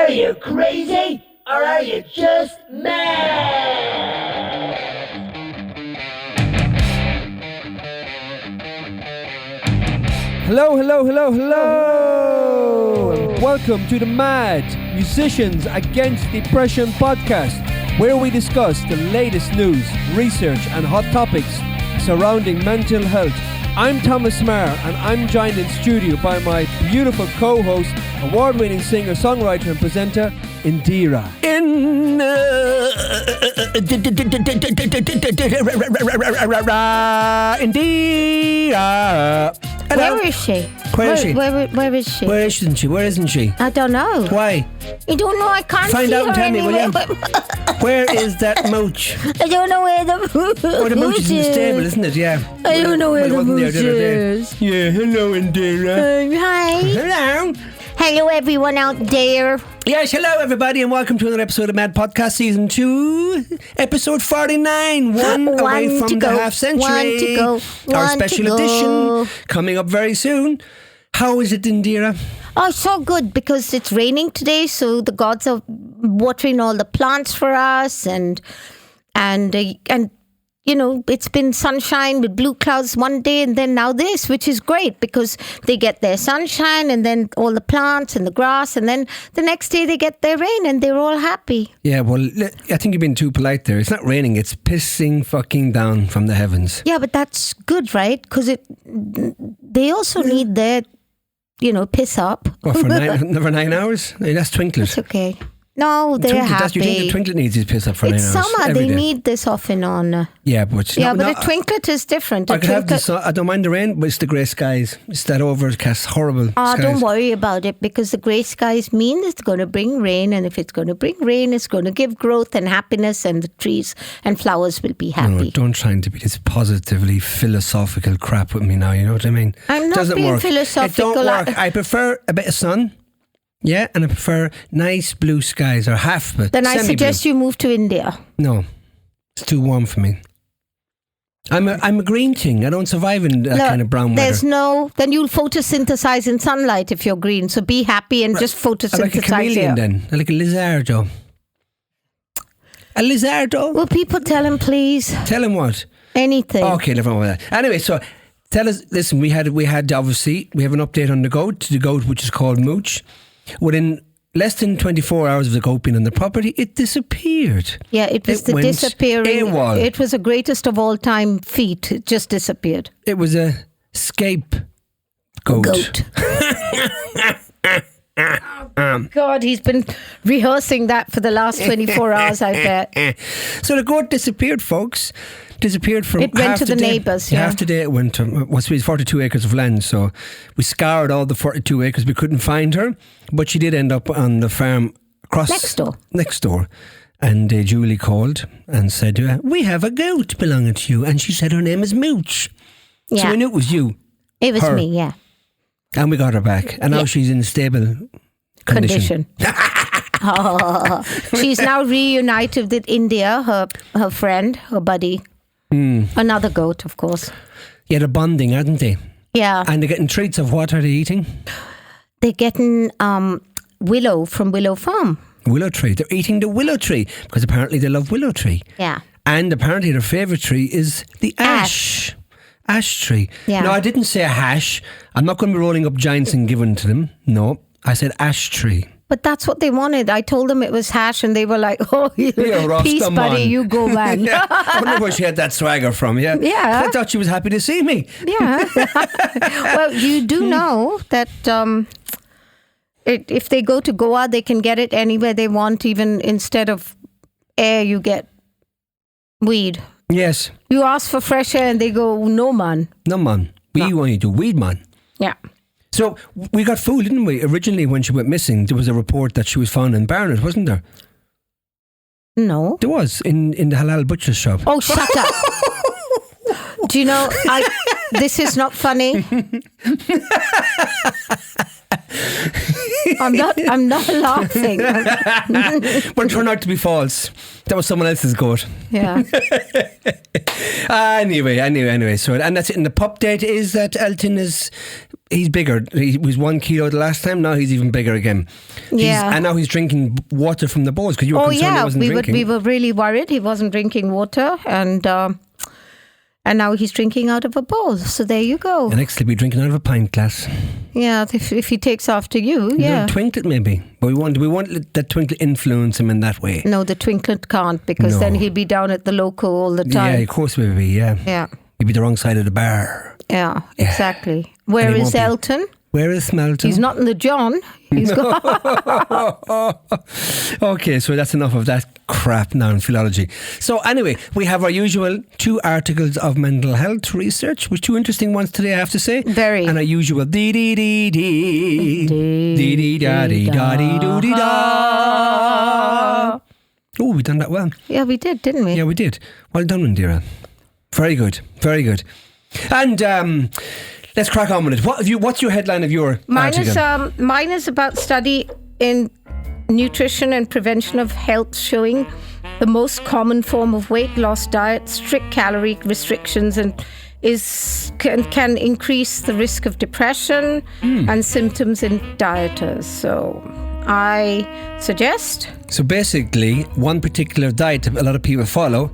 Are you crazy? Or are you just mad? Hello. Welcome to the Mad Musicians Against Depression podcast, where we discuss the latest news, research and hot topics surrounding mental health. I'm Thomas Maher, and I'm joined in studio by my beautiful co-host, award-winning singer, songwriter and presenter, Indiraa. Indiraa. Where is she? Where is she? Where is she? Where isn't she? Where isn't she? I don't know. Why? You don't know? I can't Find see out and her tell me, will anywhere. you? Where is that mooch? I don't know where the Oh, the mooch is in the stable, isn't it? Yeah. I don't know where Well, it the wasn't there mooch the other day. is. Yeah, hello, Indiraa. Hi. Hello. Hello, everyone out there. Yes, hello everybody, and welcome to another episode of Mad Podcast Season 2, Episode 49, one away from the half century. One to go. Our One special to go. edition coming up very soon. How is it, Indiraa? Oh, so good, because it's raining today, so the gods are watering all the plants for us, and you know, it's been sunshine with blue clouds one day, and then now this, which is great because they get their sunshine and then all the plants and the grass, and then the next day they get their rain and they're all happy. Yeah, well, I think you've been too polite there. It's not raining, it's pissing fucking down from the heavens. Yeah, but that's good, right? Because they also need their, piss up. What, for 9 hours? Hey, that's twinklet. It's okay. No, they're happy. You think the twinklet needs his piss up for 9 hours? It's summer. every They day? need this off and on. Yeah, but... Yeah, but a twinklet is different. I could have this. I don't mind the rain, but it's the grey skies. It's that overcast, horrible skies. Don't worry about it, because the grey skies mean it's going to bring rain, and if it's going to bring rain, it's going to give growth and happiness, and the trees and flowers will be happy. No, don't try to be this positively philosophical crap with me now, you know what I mean? I'm not Doesn't being work. philosophical. It don't work. I prefer a bit of sun. Yeah, and I prefer nice blue skies, or half, but Then I semi-blue. suggest you move to India. No, it's too warm for me. I'm a green thing. I don't survive in that kind of brown weather. Then you'll photosynthesize in sunlight if you're green. So be happy and just photosynthesize. I'm like a chameleon then. I'm like a lizardo. A lizardo? Will people tell him, please? Tell him what? Anything. Okay, never mind with that. Anyway, so tell us, listen, we had obviously, we have an update on the goat which is called Mooch. Within less than 24 hours of the goat being on the property, it disappeared. Yeah, it was the went disappearing. AWOL. It was the greatest of all time feat. It just disappeared. It was a scape goat. God, he's been rehearsing that for the last 24 hours, I bet. So the goat disappeared, folks. Disappeared from. It went to the neighbours, yeah. Half the day it went to 42 acres of land. So we scoured all the 42 acres. We couldn't find her, but she did end up on the farm across next door. And Julie called and said, "We have a goat belonging to you," and she said her name is Mooch. Yeah. So we knew it was you. It was her. me, yeah. And we got her back, and now she's in stable condition. Oh, she's now reunited with India, her friend, her buddy. Another goat, of course. Yeah, they're bonding, aren't they? Yeah. And they're getting treats of what are they eating? They're getting willow from Willow Farm. Willow tree. They're eating the willow tree because apparently they love willow tree. Yeah. And apparently their favourite tree is the ash tree. Yeah. No, I didn't say a hash. I'm not going to be rolling up giants and giving to them. No, I said ash tree. But that's what they wanted. I told them it was hash, and they were like, "Oh, peace, buddy, you go, man." Yeah. I wonder where she had that swagger from. Yeah. Yeah. I thought she was happy to see me. Yeah. Well, you do know that if they go to Goa, they can get it anywhere they want. Even instead of air, you get weed. Yes. You ask for fresh air, and they go, "No, man." No, man. We want you to weed, man. Yeah. So we got fooled, didn't we? Originally, when she went missing, there was a report that she was found in Barnet, wasn't there? No. There was, in the halal butcher's shop. Oh, shut up. Do you know, this is not funny. I'm not laughing. But it turned out to be false. That was someone else's goat. Yeah. Anyway. So, and that's it. And the pop date is that Elton is he's bigger. He was 1 kilo the last time. Now he's even bigger again. And now he's drinking water from the bowls because you were concerned he wasn't drinking. We were really worried he wasn't drinking water, and now he's drinking out of a bowl. So there you go. And next he'll be drinking out of a pint glass. Yeah, if he takes after you, No, Twinklet maybe. But we won't let that Twinklet influence him in that way. No, the Twinklet can't, because then he'll be down at the local all the time. Yeah, of course we will be, yeah. Yeah. He'll be the wrong side of the bar. Yeah, exactly. Where is Elton? Where is Smelton? He's not in the John. He's gone. Okay, so that's enough of that crap now in philology. So anyway, we have our usual 2 articles of mental health research, with 2 interesting ones today, I have to say. Very. And our usual dee-dee-dee-dee, dee-dee-da-dee-da-dee-da. Oh, we done that well. Yeah, we did, didn't we? Yeah, we did. Well done, Indiraa. Very good, very good. And let's crack on with it. What's your headline of your article? Mine is about study in nutrition and prevention of health, showing the most common form of weight loss diet, strict calorie restrictions, and can increase the risk of depression and symptoms in dieters. So I suggest. So basically, one particular diet a lot of people follow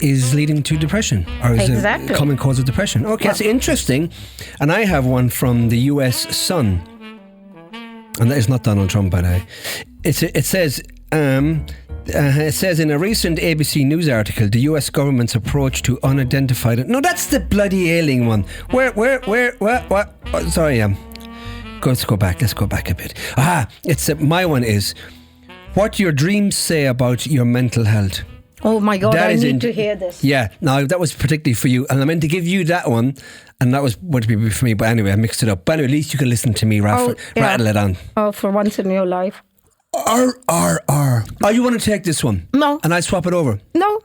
is leading to depression, or is a common cause of depression. Okay, that's interesting. And I have one from the US Sun, and that is not Donald Trump, by the way. It says in a recent ABC News article, the US government's approach to unidentified. No, that's the bloody ailing one. Where? What? Sorry, let's go back a bit. It's my one is what your dreams say about your mental health. Oh my God, I need to hear this. Yeah, no, that was particularly for you. And I meant to give you that one, and that was going to be for me. But anyway, I mixed it up. But anyway, at least you can listen to me rattle it on. Oh, for once in your life. R. Oh, you want to take this one? No. And I swap it over? No.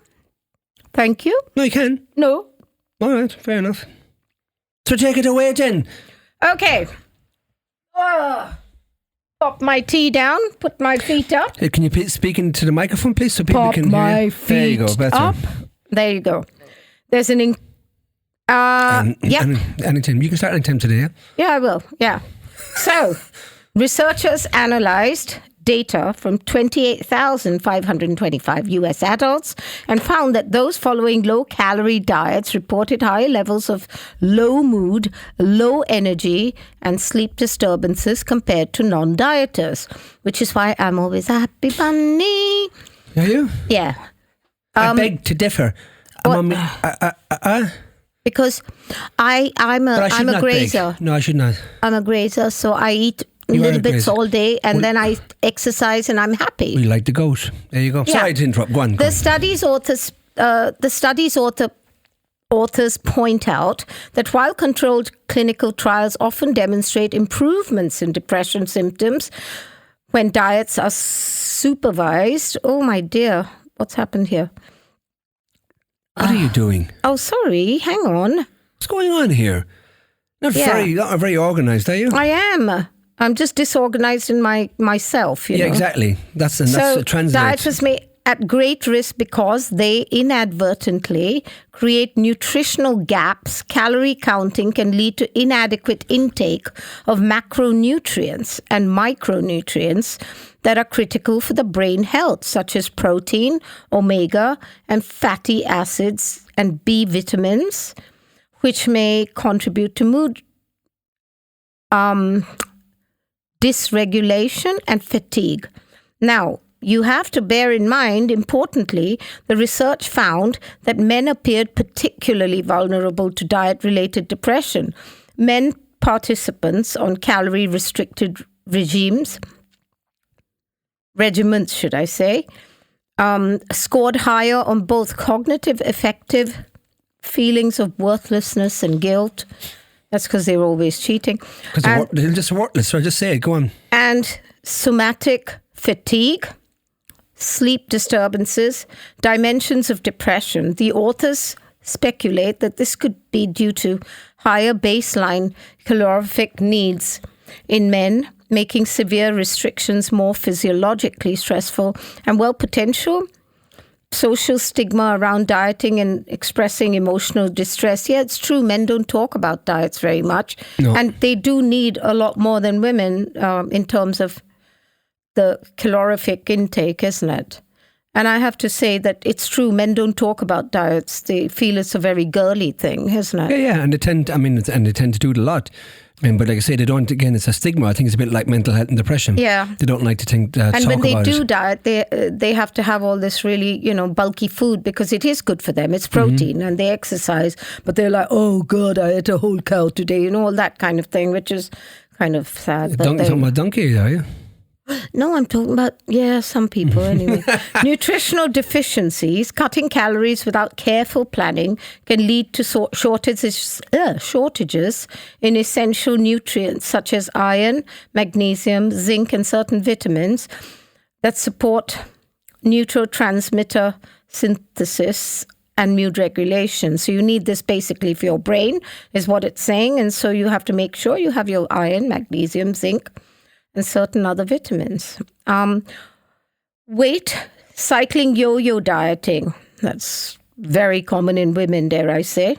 Thank you. No, you can. No. All right, fair enough. So take it away then. Okay. Pop my tea down, put my feet up. Can you speak into the microphone, please, so people can hear you? Pop my feet there you go, better. up. There you go. There's an... Anytime. You can start anytime today, yeah? Yeah, I will. Yeah. So, researchers analysed data from 28,525 US adults and found that those following low-calorie diets reported higher levels of low mood, low energy, and sleep disturbances compared to non-dieters, which is why I'm always a happy bunny. Are you? Yeah. I beg to differ. Because I'm a grazer. Beg. No, I should not. I'm a grazer, so I eat little bits all day, and then I exercise, and I'm happy. We like the goat. There you go. Yeah. Sorry to interrupt. Go on. The study's authors point out that while controlled clinical trials often demonstrate improvements in depression symptoms when diets are supervised. Oh my dear, what's happened here? What are you doing? Oh, sorry. Hang on. What's going on here? Not very organised, are you? I am. I'm just disorganized in myself, you know. Yeah, exactly. That's a translate. Dieters may at great risk because they inadvertently create nutritional gaps. Calorie counting can lead to inadequate intake of macronutrients and micronutrients that are critical for the brain health, such as protein, omega, and fatty acids and B vitamins, which may contribute to mood dysregulation and fatigue. Now, you have to bear in mind, importantly, the research found that men appeared particularly vulnerable to diet-related depression. Men participants on calorie-restricted regimens, should I say, scored higher on both cognitive affective feelings of worthlessness and guilt. That's because they were always cheating. Because they're just worthless, so just say it, go on. And somatic fatigue, sleep disturbances, dimensions of depression. The authors speculate that this could be due to higher baseline calorific needs in men, making severe restrictions more physiologically stressful and potential social stigma around dieting and expressing emotional distress. Yeah, it's true. Men don't talk about diets very much. No. And they do need a lot more than women in terms of the calorific intake, isn't it? And I have to say that it's true. Men don't talk about diets. They feel it's a very girly thing, isn't it? Yeah, and they tend to do it a lot. But like I say, they don't. Again, it's a stigma. I think it's a bit like mental health and depression. Yeah, they don't like to think. And talk when they about do it. diet, they have to have all this really bulky food because it is good for them. It's protein, and they exercise. But they're like, oh God, I ate a whole cow today. All that kind of thing, which is kind of sad. You're talking about donkey, are you? No, I'm talking about, some people anyway. Nutritional deficiencies, cutting calories without careful planning can lead to shortages in essential nutrients such as iron, magnesium, zinc, and certain vitamins that support neurotransmitter synthesis and mood regulation. So you need this basically for your brain, is what it's saying. And so you have to make sure you have your iron, magnesium, zinc, and certain other vitamins. Weight, cycling yo-yo dieting. That's very common in women, dare I say.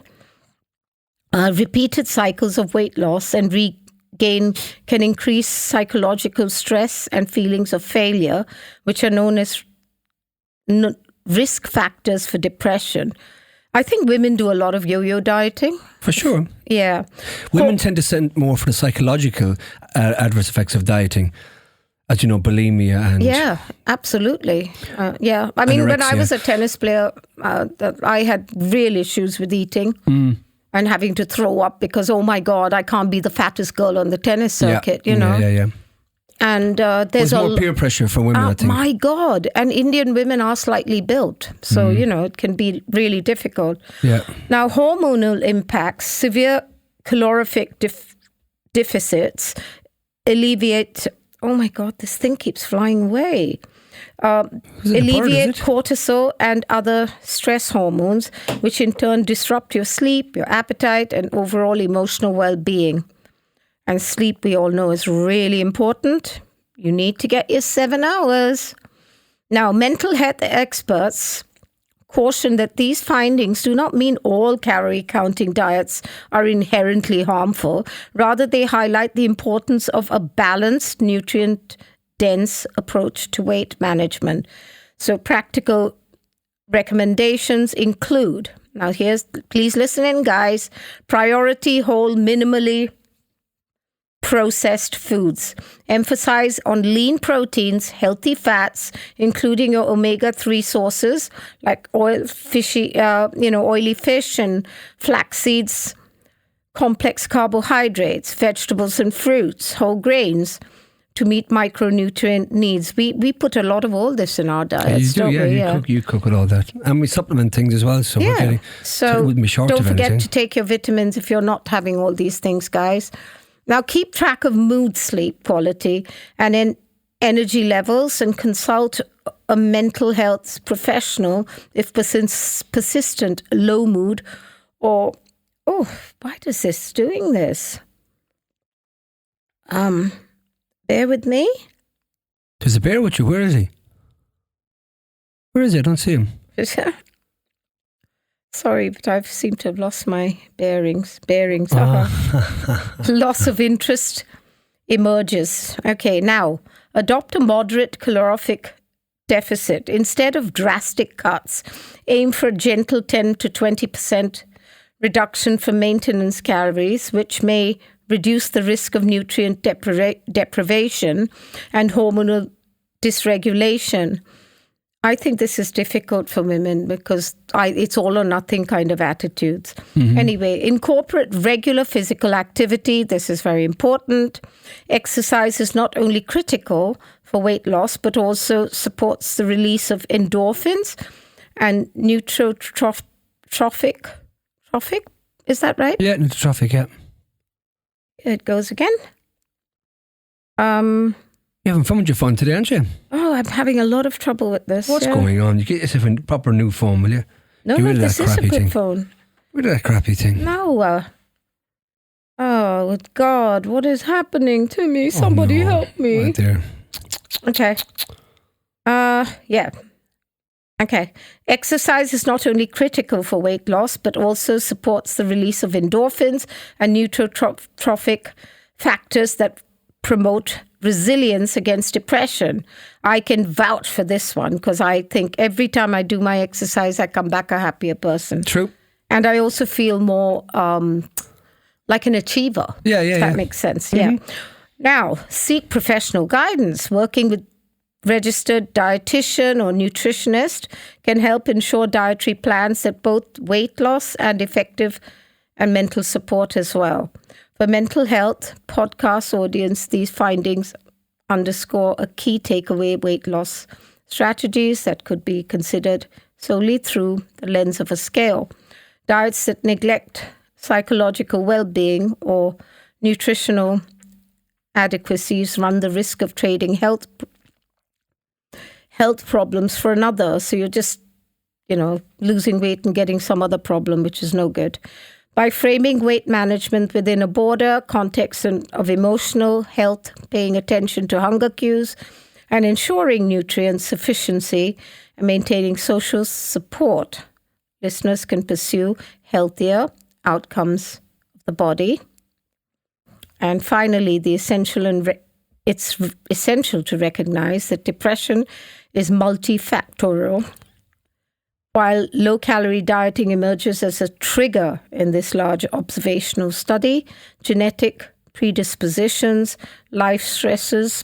Repeated cycles of weight loss and regain can increase psychological stress and feelings of failure, which are known as risk factors for depression. I think women do a lot of yo-yo dieting. For sure. Yeah. Women tend to send more for the psychological adverse effects of dieting. As you know, bulimia and... Yeah, absolutely. I mean, when I was a tennis player, I had real issues with eating and having to throw up because, oh my God, I can't be the fattest girl on the tennis circuit, Yeah. And there's more peer pressure for women, I think. My God. And Indian women are slightly built. So, it can be really difficult. Yeah. Now, hormonal impacts, severe calorific deficits alleviate... Oh my God, this thing keeps flying away. Alleviate cortisol and other stress hormones, which in turn disrupt your sleep, your appetite, and overall emotional well-being. And sleep, we all know, is really important. You need to get your 7 hours. Now, mental health experts caution that these findings do not mean all calorie-counting diets are inherently harmful. Rather, they highlight the importance of a balanced, nutrient-dense approach to weight management. So practical recommendations include, now please listen in, guys, priority whole, minimally processed foods. Emphasize on lean proteins, healthy fats, including your omega-3 sources like oily fish and flax seeds, complex carbohydrates, vegetables and fruits, whole grains to meet micronutrient needs. We put a lot of all this in our diets, don't we? You cook with all that. And we supplement things as well, so we're getting... So it wouldn't be short don't of forget anything. to take your vitamins if you're not having all these things, guys. Now, keep track of mood, sleep quality, and energy levels, and consult a mental health professional if persistent low mood or, why is this doing this? Bear with me. There's a bear with you. Where is he? Where is he? I don't see him. Sorry, but I seem to have lost my bearings. Loss of interest emerges. Okay, now, adopt a moderate calorific deficit. Instead of drastic cuts, aim for a gentle 10 to 20% reduction for maintenance calories, which may reduce the risk of nutrient deprivation and hormonal dysregulation. I think this is difficult for women because it's all or nothing kind of attitudes. Anyway, incorporate regular physical activity. This is very important. Exercise is not only critical for weight loss, but also supports the release of endorphins and neurotrophic. Is that right? Yeah, neurotrophic, yeah. It goes again. You're having fun with your phone today, aren't you? Oh, I'm having a lot of trouble with this. What's going on? You get yourself a proper new phone, will you? No, this is a good phone. Get rid of that crappy thing. No. Oh, God, what is happening to me? Somebody help me. Right there. Okay. Yeah. Okay. Exercise is not only critical for weight loss, but also supports the release of endorphins and neurotrophic factors that promote resilience against depression. I can vouch for this one because I think every time I do my exercise, I come back a happier person. True. And I also feel more like an achiever. Yeah, if that makes sense. Yeah. Now, seek professional guidance. Working with registered dietitian or nutritionist can help ensure dietary plans that both weight loss and effective and mental support as well. For mental health podcast audience, these findings underscore a key takeaway: weight loss strategies that could be considered solely through the lens of a scale. Diets that neglect psychological well-being or nutritional adequacies run the risk of trading health problems for another. So you're just, losing weight and getting some other problem, which is no good. By framing weight management within a broader context of emotional health, paying attention to hunger cues, and ensuring nutrient sufficiency and maintaining social support, listeners can pursue healthier outcomes of the body. And finally, it's essential to recognize that depression is multifactorial. While low-calorie dieting emerges as a trigger in this large observational study, genetic predispositions, life stresses,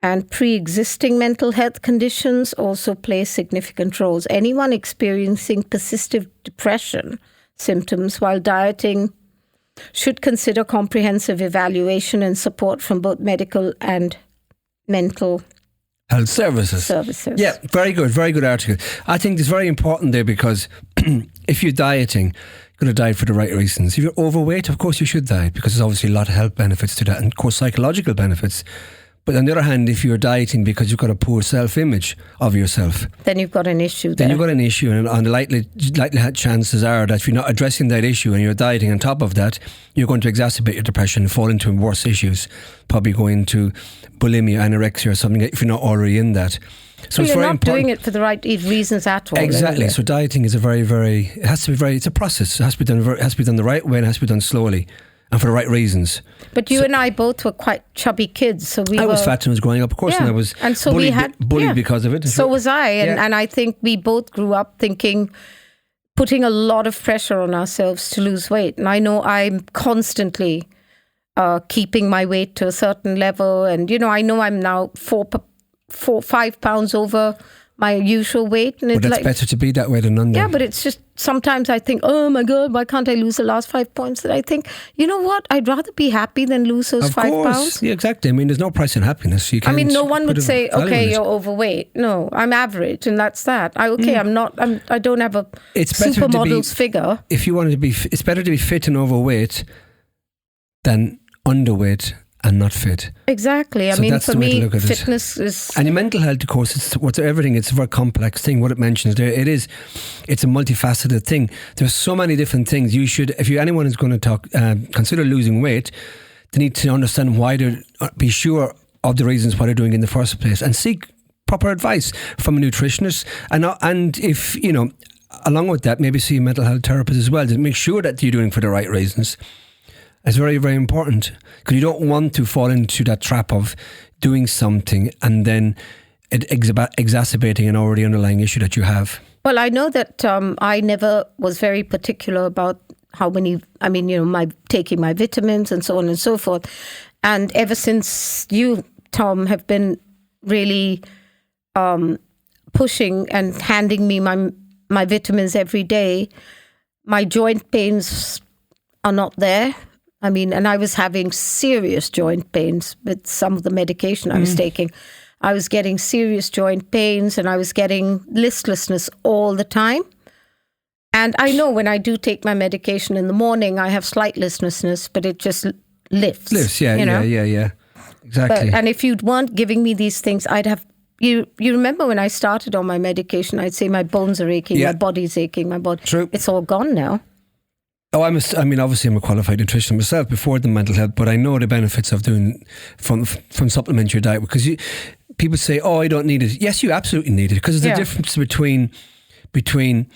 and pre-existing mental health conditions also play significant roles. Anyone experiencing persistent depression symptoms while dieting should consider comprehensive evaluation and support from both medical and mental health services. Yeah, very good article. I think it's very important there because if you're dieting, you're going to diet for the right reasons. If you're overweight, of course you should diet because there's obviously a lot of health benefits to that and of course psychological benefits. But on the other hand, if you're dieting because you've got a poor self-image of yourself, then you've got an issue there. Then you've got an issue, and the likely chances are that if you're not addressing that issue and you're dieting on top of that, you're going to exacerbate your depression and fall into worse issues, probably go into bulimia, anorexia or something if you're not already in that. So you're not doing it for the right reasons at all. Exactly. Anyway. So dieting is it's a process. It has to be done the right way and it has to be done slowly. And for the right reasons. But you and I both were quite chubby kids, so I was fat when I was growing up, of course, and I was bullied because of it. So was I, and I think we both grew up putting a lot of pressure on ourselves to lose weight. And I know I'm constantly keeping my weight to a certain level, and I know I'm now 5 pounds over my usual weight. And it's better to be that way than under. Yeah, but it's just sometimes I think, oh my God, why can't I lose the last 5 points? And I think, you know what? I'd rather be happy than lose those 5 pounds. Yeah, exactly. I mean, there's no price in happiness. No one would say, okay, you're overweight. No, I'm average, and that's that. I don't have a supermodel's figure. If you want to be, it's better to be fit and overweight than underweight and not fit. Exactly. I mean, for me, fitness is... And in mental health, of course, it's a very complex thing. What it mentions there, it's a multifaceted thing. There's so many different things. You should, if anyone is going to consider losing weight, they need to understand why be sure of the reasons why they're doing it in the first place and seek proper advice from a nutritionist. And if, along with that, maybe see a mental health therapist as well to make sure that you're doing it for the right reasons. It's very, very important because you don't want to fall into that trap of doing something and then it exacerbating an already underlying issue that you have. Well, I know that I never was very particular about how many, my taking my vitamins and so on and so forth. And ever since you, Tom, have been really pushing and handing me my vitamins every day, my joint pains are not there. And I was having serious joint pains with some of the medication I was taking. I was getting serious joint pains and I was getting listlessness all the time. And I know when I do take my medication in the morning, I have slight listlessness, but it just lifts. Yeah. Exactly. And if you weren't giving me these things, I'd have... You remember when I started on my medication, I'd say my bones are aching, my body's aching, my body... True. It's all gone now. Oh, obviously I'm a qualified nutritionist myself before the mental health, but I know the benefits of doing from supplement your diet because people say, "Oh, I don't need it." Yes, you absolutely need it, because there's a difference between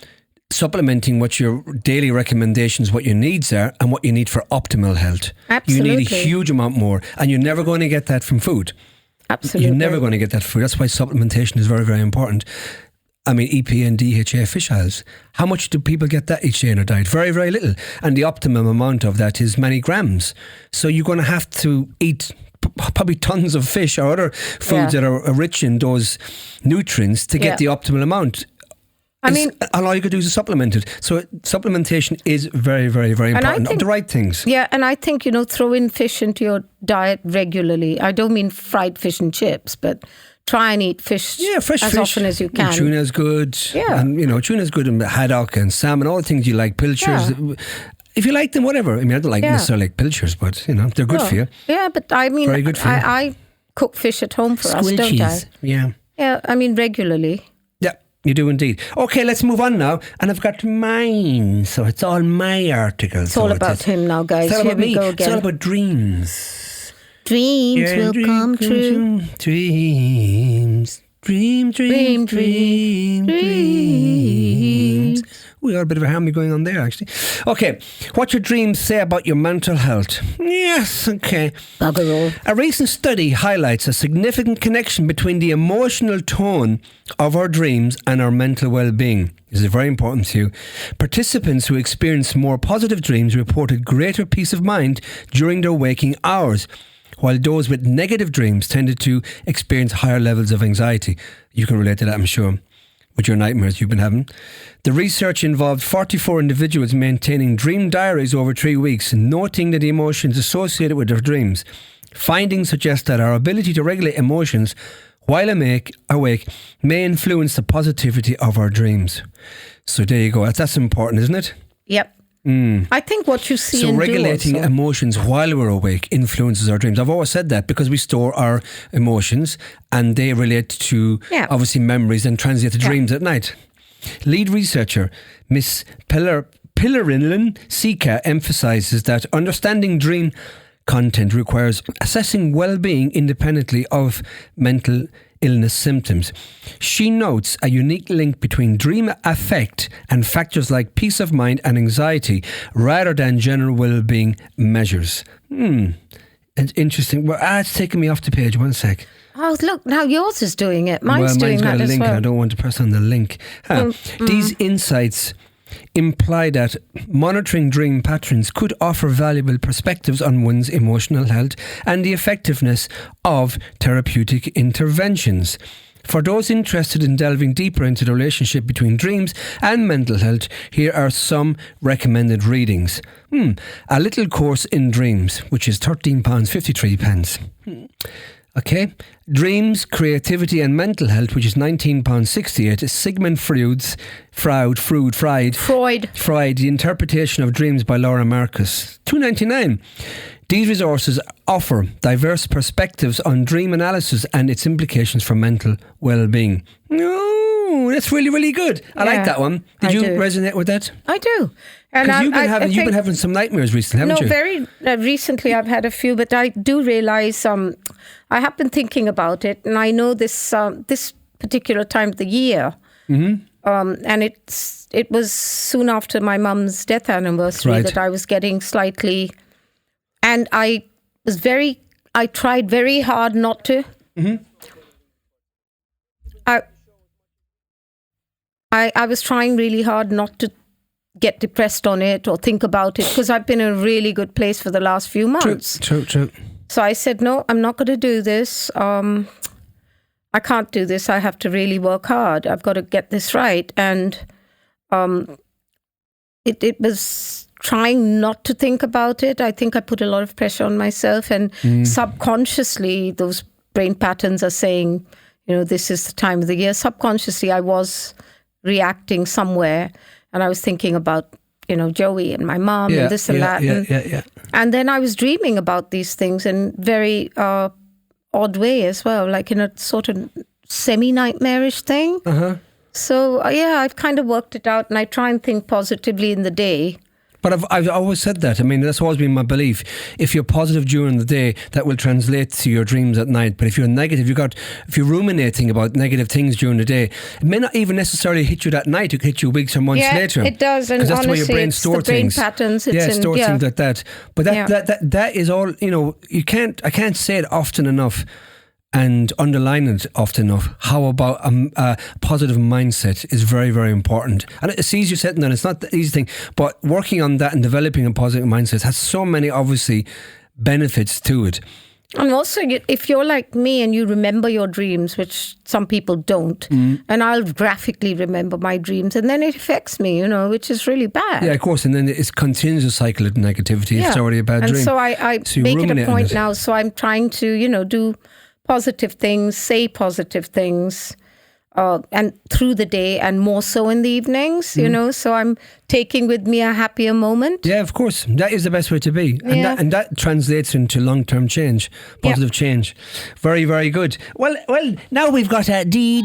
supplementing what your daily recommendations, what your needs are, and what you need for optimal health. Absolutely. You need a huge amount more, and you're never going to get that from food. Absolutely. You're never going to get that from food. That's why supplementation is very, very important. I mean, EPA and DHA fish oils. How much do people get that each day in their diet? Very, very little. And the optimum amount of that is many grams. So you're going to have to eat probably tons of fish or other foods that are rich in those nutrients to get the optimal amount. And all you could do is supplement it. So supplementation is very, very, very important. The right things. Yeah, and I think, throw in fish into your diet regularly. I don't mean fried fish and chips, but try and eat fish fresh as fish. often as you can. Tuna's good. Yeah. And, tuna's good, and haddock and salmon, all the things you like, pilchards. Yeah. If you like them, whatever. I mean, I don't like necessarily like pilchards, but, they're good for you. Yeah, but I mean, very good for you. I cook fish at home for us, don't I? Yeah. Yeah, I mean, regularly. You do indeed. Okay, let's move on now. And I've got mine. So it's all my articles. It's all about him now, guys. It's all Here about we me. go again. It's all about dreams. Dreams will come true. Dreams. Dreams. We got a bit of a harmony going on there, actually. Okay, what your dreams say about your mental health. Yes, okay. Bugger all. A recent study highlights a significant connection between the emotional tone of our dreams and our mental well-being. This is very important to you. Participants who experienced more positive dreams reported greater peace of mind during their waking hours, while those with negative dreams tended to experience higher levels of anxiety. You can relate to that, I'm sure, with your nightmares you've been having. The research involved 44 individuals maintaining dream diaries over 3 weeks, noting the emotions associated with their dreams. Findings suggest that our ability to regulate emotions while awake may influence the positivity of our dreams. So there you go. That's important, isn't it? Yep. I think what you see so regulating emotions while we're awake influences our dreams. I've always said that because we store our emotions and they relate to obviously memories and translate to dreams at night. Lead researcher Miss Pillarin Sika emphasises that understanding dream content requires assessing well-being independently of mental illness symptoms. She notes a unique link between dream affect and factors like peace of mind and anxiety rather than general well-being measures. It's interesting. Well, it's taking me off the page. 1 sec. Oh, look, now yours is doing it. Mine's doing got that a as link well. and I don't want to press on the link. These insights imply that monitoring dream patterns could offer valuable perspectives on one's emotional health and the effectiveness of therapeutic interventions. For those interested in delving deeper into the relationship between dreams and mental health, here are some recommended readings. A Little Course in Dreams, which is £13.53. Okay. Dreams, Creativity and Mental Health, which is £19.68. Sigmund Freud's Freud, The Interpretation of Dreams by Laura Marcus, $2.99. These resources offer diverse perspectives on dream analysis and its implications for mental well-being. Oh, that's really, really good. I like that one. Did you resonate with that? I do. Because you've been having some nightmares recently, haven't you? No, very recently I've had a few, but I do realise I have been thinking about it, and I know this particular time of the year, and it was soon after my mum's death anniversary that I was getting slightly, and I tried very hard not to. I was trying really hard not to get depressed on it or think about it, because I've been in a really good place for the last few months. True. So I said, no, I'm not going to do this. I can't do this. I have to really work hard. I've got to get this right. And it was trying not to think about it. I think I put a lot of pressure on myself, and subconsciously those brain patterns are saying, this is the time of the year. Subconsciously I was reacting somewhere, and I was thinking about Joey and my mom and this and that. And then I was dreaming about these things in very odd way as well, like in a sort of semi-nightmarish thing. So I've kind of worked it out, and I try and think positively in the day. But I've always said that. I mean, that's always been my belief. If you're positive during the day, that will translate to your dreams at night. But if you're negative, if you're ruminating about negative things during the day, it may not even necessarily hit you that night. It could hit you weeks or months later. It does. And that's honestly, the way your brain it's stores the brain things. patterns. Things like that. But that is all. I can't say it often enough. And underline it often enough. How about a positive mindset is very, very important. And it's easier said than done. It's not the easy thing. But working on that and developing a positive mindset has so many, obviously, benefits to it. And also, if you're like me and you remember your dreams, which some people don't, and I'll graphically remember my dreams, and then it affects me, which is really bad. Yeah, of course. And then it continues a cycle of negativity. It's already a bad dream. And so I make it a point now. So I'm trying to, do positive things, say positive things, and through the day, and more so in the evenings, so I'm taking with me a happier moment. Yeah, of course. That is the best way to be. And that translates into long-term change, positive change. Very, very good. Well, now we've got a D.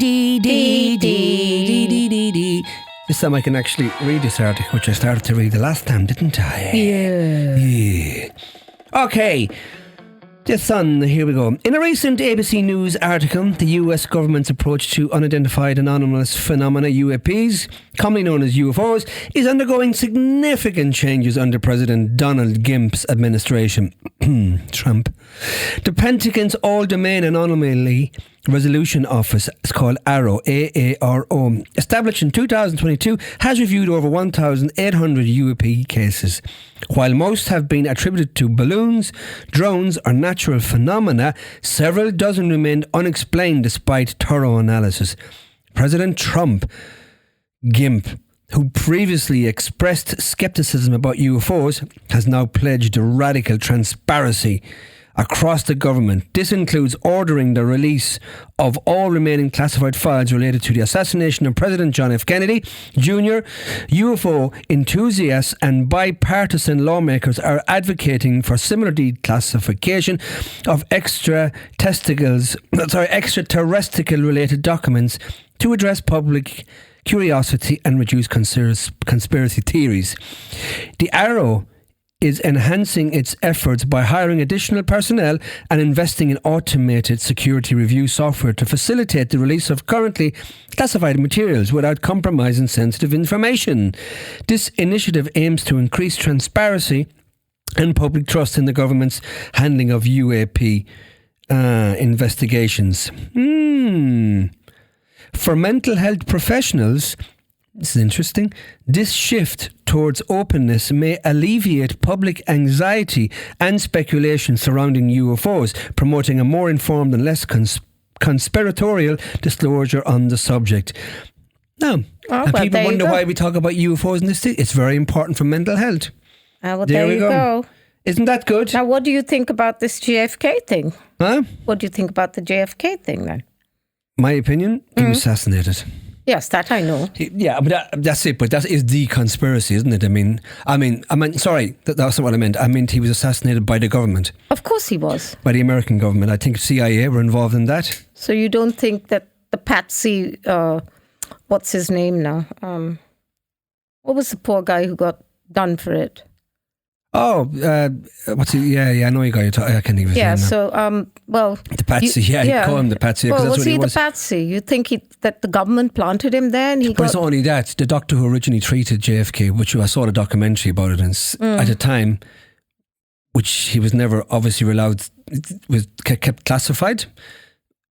This time I can actually read this article, which I started to read the last time, didn't I? Yeah. Okay. The Sun, here we go. In a recent ABC News article, the US government's approach to unidentified anomalous phenomena, UAPs, commonly known as UFOs, is undergoing significant changes under President Donald Gimp's administration. Trump. The Pentagon's All-Domain Anomaly Resolution Office, it's called AARO, A-A-R-O, established in 2022, has reviewed over 1,800 UAP cases. While most have been attributed to balloons, drones or natural phenomena, several dozen remained unexplained despite thorough analysis. President Gimp, who previously expressed skepticism about UFOs, has now pledged radical transparency across the government. This includes ordering the release of all remaining classified files related to the assassination of President John F. Kennedy Jr. UFO enthusiasts and bipartisan lawmakers are advocating for similar declassification of extraterrestrial related documents to address public curiosity and reduce conspiracy theories. The AARO is enhancing its efforts by hiring additional personnel and investing in automated security review software to facilitate the release of currently classified materials without compromising sensitive information. This initiative aims to increase transparency and public trust in the government's handling of UAP investigations. For mental health professionals, this is interesting. This shift towards openness may alleviate public anxiety and speculation surrounding UFOs, promoting a more informed and less conspiratorial disclosure on the subject. Now, people wonder why we talk about UFOs in this thing. It's very important for mental health. There you go. Isn't that good? Now, what do you think about this JFK thing? Huh? What do you think about the JFK thing then? My opinion, he was assassinated. Yes, that I know. Yeah, but that's it. But that is the conspiracy, isn't it? I mean, sorry, that's not what I meant. I meant he was assassinated by the government. Of course he was. By the American government. I think CIA were involved in that. So you don't think that the patsy, what's his name now? What was the poor guy who got done for it? Oh, what's he? Yeah, I know you got. I can't even. Yeah, so the patsy. You call him the patsy. Well, that's was what he the patsy? You think that the government planted him then? But it's not only that. The doctor who originally treated JFK, which I saw the documentary about it, and at the time, which he was never obviously allowed, was kept classified.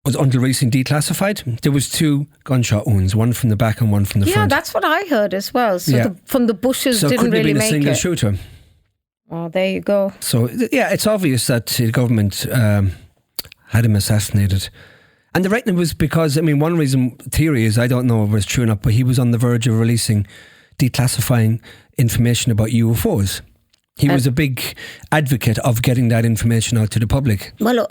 Was until recently declassified. There was 2 gunshot wounds, one from the back and one from the front. Yeah, that's what I heard as well. So from the bushes didn't really make it. So it couldn't have been a single shooter. Oh, there you go. So, yeah, it's obvious that the government had him assassinated. And the reckon was because, one theory is, I don't know if it's true or not, but he was on the verge of declassifying information about UFOs. He was a big advocate of getting that information out to the public. Well,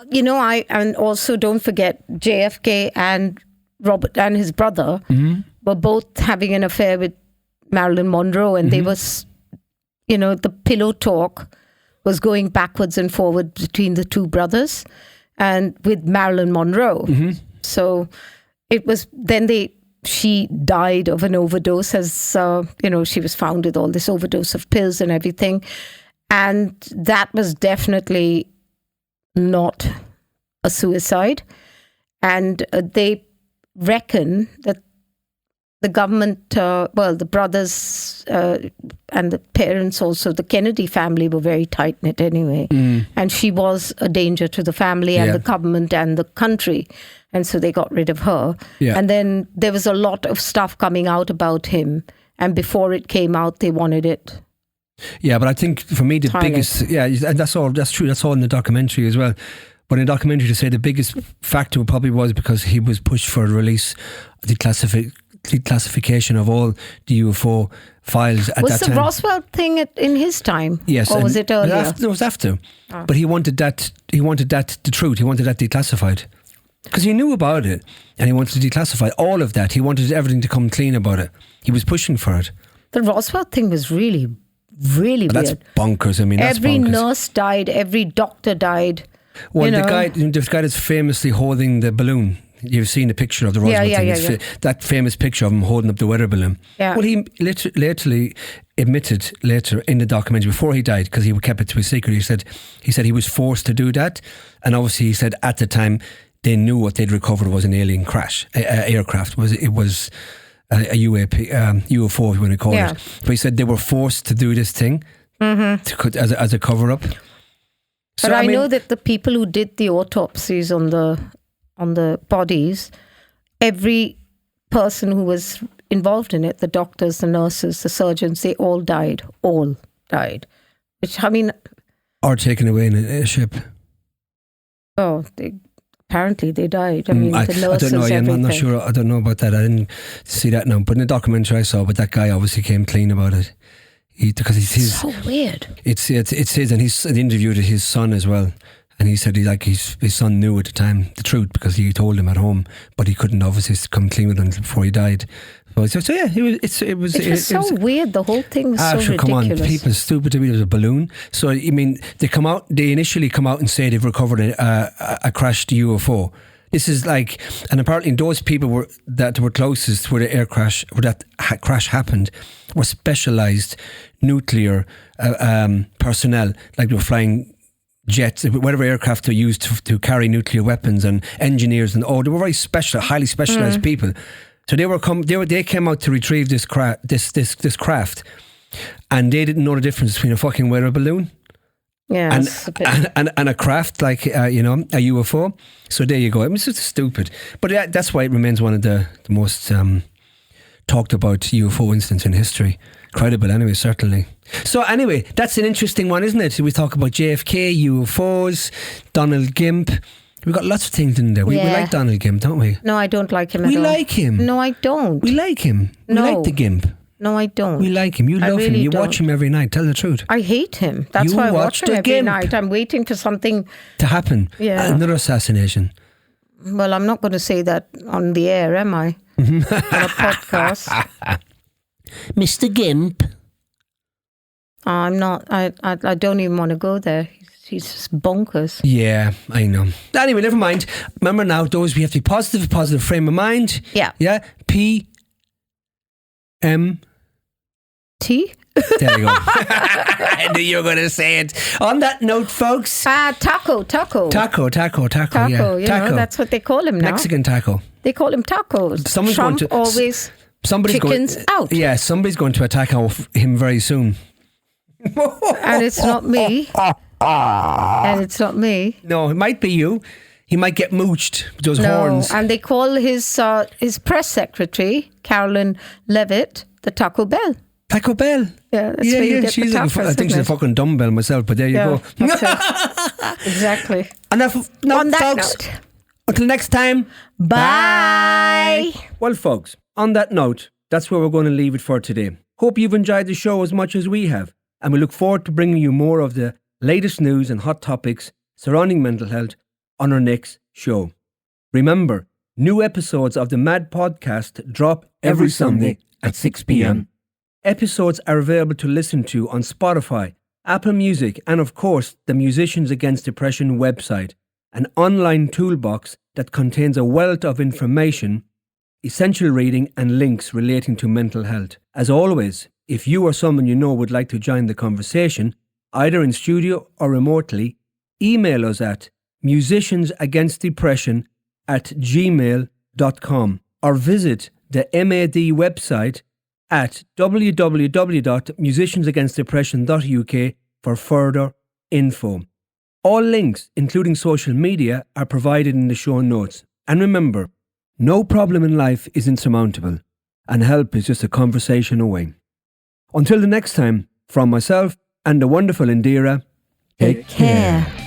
and also don't forget JFK and Robert and his brother were both having an affair with Marilyn Monroe, and they was... the pillow talk was going backwards and forward between the 2 brothers and with Marilyn Monroe. So it was, then they she died of an overdose, as she was found with all this overdose of pills and everything. And that was definitely not a suicide. And they reckon that the government, the brothers and the parents also, the Kennedy family were very tight-knit anyway. And she was a danger to the family and the government and the country. And so they got rid of her. Yeah. And then there was a lot of stuff coming out about him. And before it came out, they wanted it. Yeah, but I think for me, the biggest... Yeah, that's true. That's all in the documentary as well. But in the documentary, to say the biggest factor probably was because he was pushed for release, declassification of all the UFO files at that time. Was the Roswell thing in his time? Yes. Or was it earlier? It was after. Oh. But he wanted that, the truth. He wanted that declassified. Because he knew about it and he wanted to declassify all of that. He wanted everything to come clean about it. He was pushing for it. The Roswell thing was really, really weird. That's bonkers. I mean, every nurse died. Every doctor died. Well, the guy that's famously holding the balloon. You've seen the picture of the Roswell thing. Yeah. That famous picture of him holding up the weather balloon. Yeah. Well, he literally admitted later in the documentary before he died, because he kept it to a secret. He said he was forced to do that, and obviously he said at the time they knew what they'd recovered was an alien crash, aircraft. It was a UFO, if you want to call it. But he said they were forced to do this thing as a cover up. But I know that the people who did the autopsies on the bodies, every person who was involved in it, the doctors, the nurses, the surgeons, they all died. Which, I mean... Or taken away in a ship. Oh, apparently they died. I mean, the nurses, I don't know. everything. I'm not sure. I don't know about that. I didn't see that now. But in the documentary I saw, but that guy obviously came clean about it. Because it's his... So weird. It's his, and he's interviewed his son as well. And he said his son knew at the time the truth because he told him at home, but he couldn't obviously come clean with him before he died. So yeah, it was so weird. The whole thing was so ridiculous. Come on, people are stupid to me. There's a balloon. So I mean, they initially come out and say they've recovered a crashed UFO. This is like, and apparently those people that were closest where the crash happened were specialised nuclear personnel, like they were flying jets, whatever aircraft they used to carry nuclear weapons, and engineers, and they were very special, highly specialised people. So they came out to retrieve this craft, and they didn't know the difference between a fucking weather balloon, and a craft like a UFO. So there you go. I mean, it's just stupid, but that's why it remains one of the most talked about UFO incidents in history. Credible, anyway, certainly. So anyway, that's an interesting one, isn't it? We talk about JFK, UFOs, Donald Gimp. We've got lots of things in there. We like Donald Gimp, don't we? No, I don't like him at all. We like him. No, I don't. We like him. No. We like the Gimp. No, I don't. We like him. You love him. You watch him every night. Tell the truth. I hate him. That's why I watch him every night. I'm waiting for something to happen. Yeah. Another assassination. Well, I'm not going to say that on the air, am I? On a podcast. Mr. Gimp. I'm not. I don't even want to go there. He's just bonkers. Yeah, I know. Anyway, never mind. Remember now, those we have to be positive frame of mind. Yeah. Yeah. PM. T. There you go. I knew you were going to say it. On that note, folks. Taco. Taco. Taco, Yeah. you taco. know, that's what they call him now. Mexican taco. They call him tacos. Trump always chickens out. Yeah, somebody's going to attack him very soon. And it's not me. No, it might be you. He might get mooched with those horns. And they call his press secretary, Carolyn Levitt, the Taco Bell. Taco Bell? Yeah, that's where you get she's the tacos, I think she's a fucking dumbbell myself, but there you go. Exactly. On that folks, note. Until next time. Bye. Well, folks, on that note, that's where we're going to leave it for today. Hope you've enjoyed the show as much as we have, and we look forward to bringing you more of the latest news and hot topics surrounding mental health on our next show. Remember, new episodes of the Mad Podcast drop every Sunday at 6 p.m. Episodes are available to listen to on Spotify, Apple Music, and of course, the Musicians Against Depression website, an online toolbox that contains a wealth of information essential reading and links relating to mental health. As always, if you or someone you know would like to join the conversation, either in studio or remotely, email us at musiciansagainstdepression@gmail.com or visit the MAD website at www.musiciansagainstdepression.uk for further info. All links, including social media, are provided in the show notes. And remember, no problem in life is insurmountable, and help is just a conversation away. Until the next time, from myself and the wonderful Indiraa, Take care.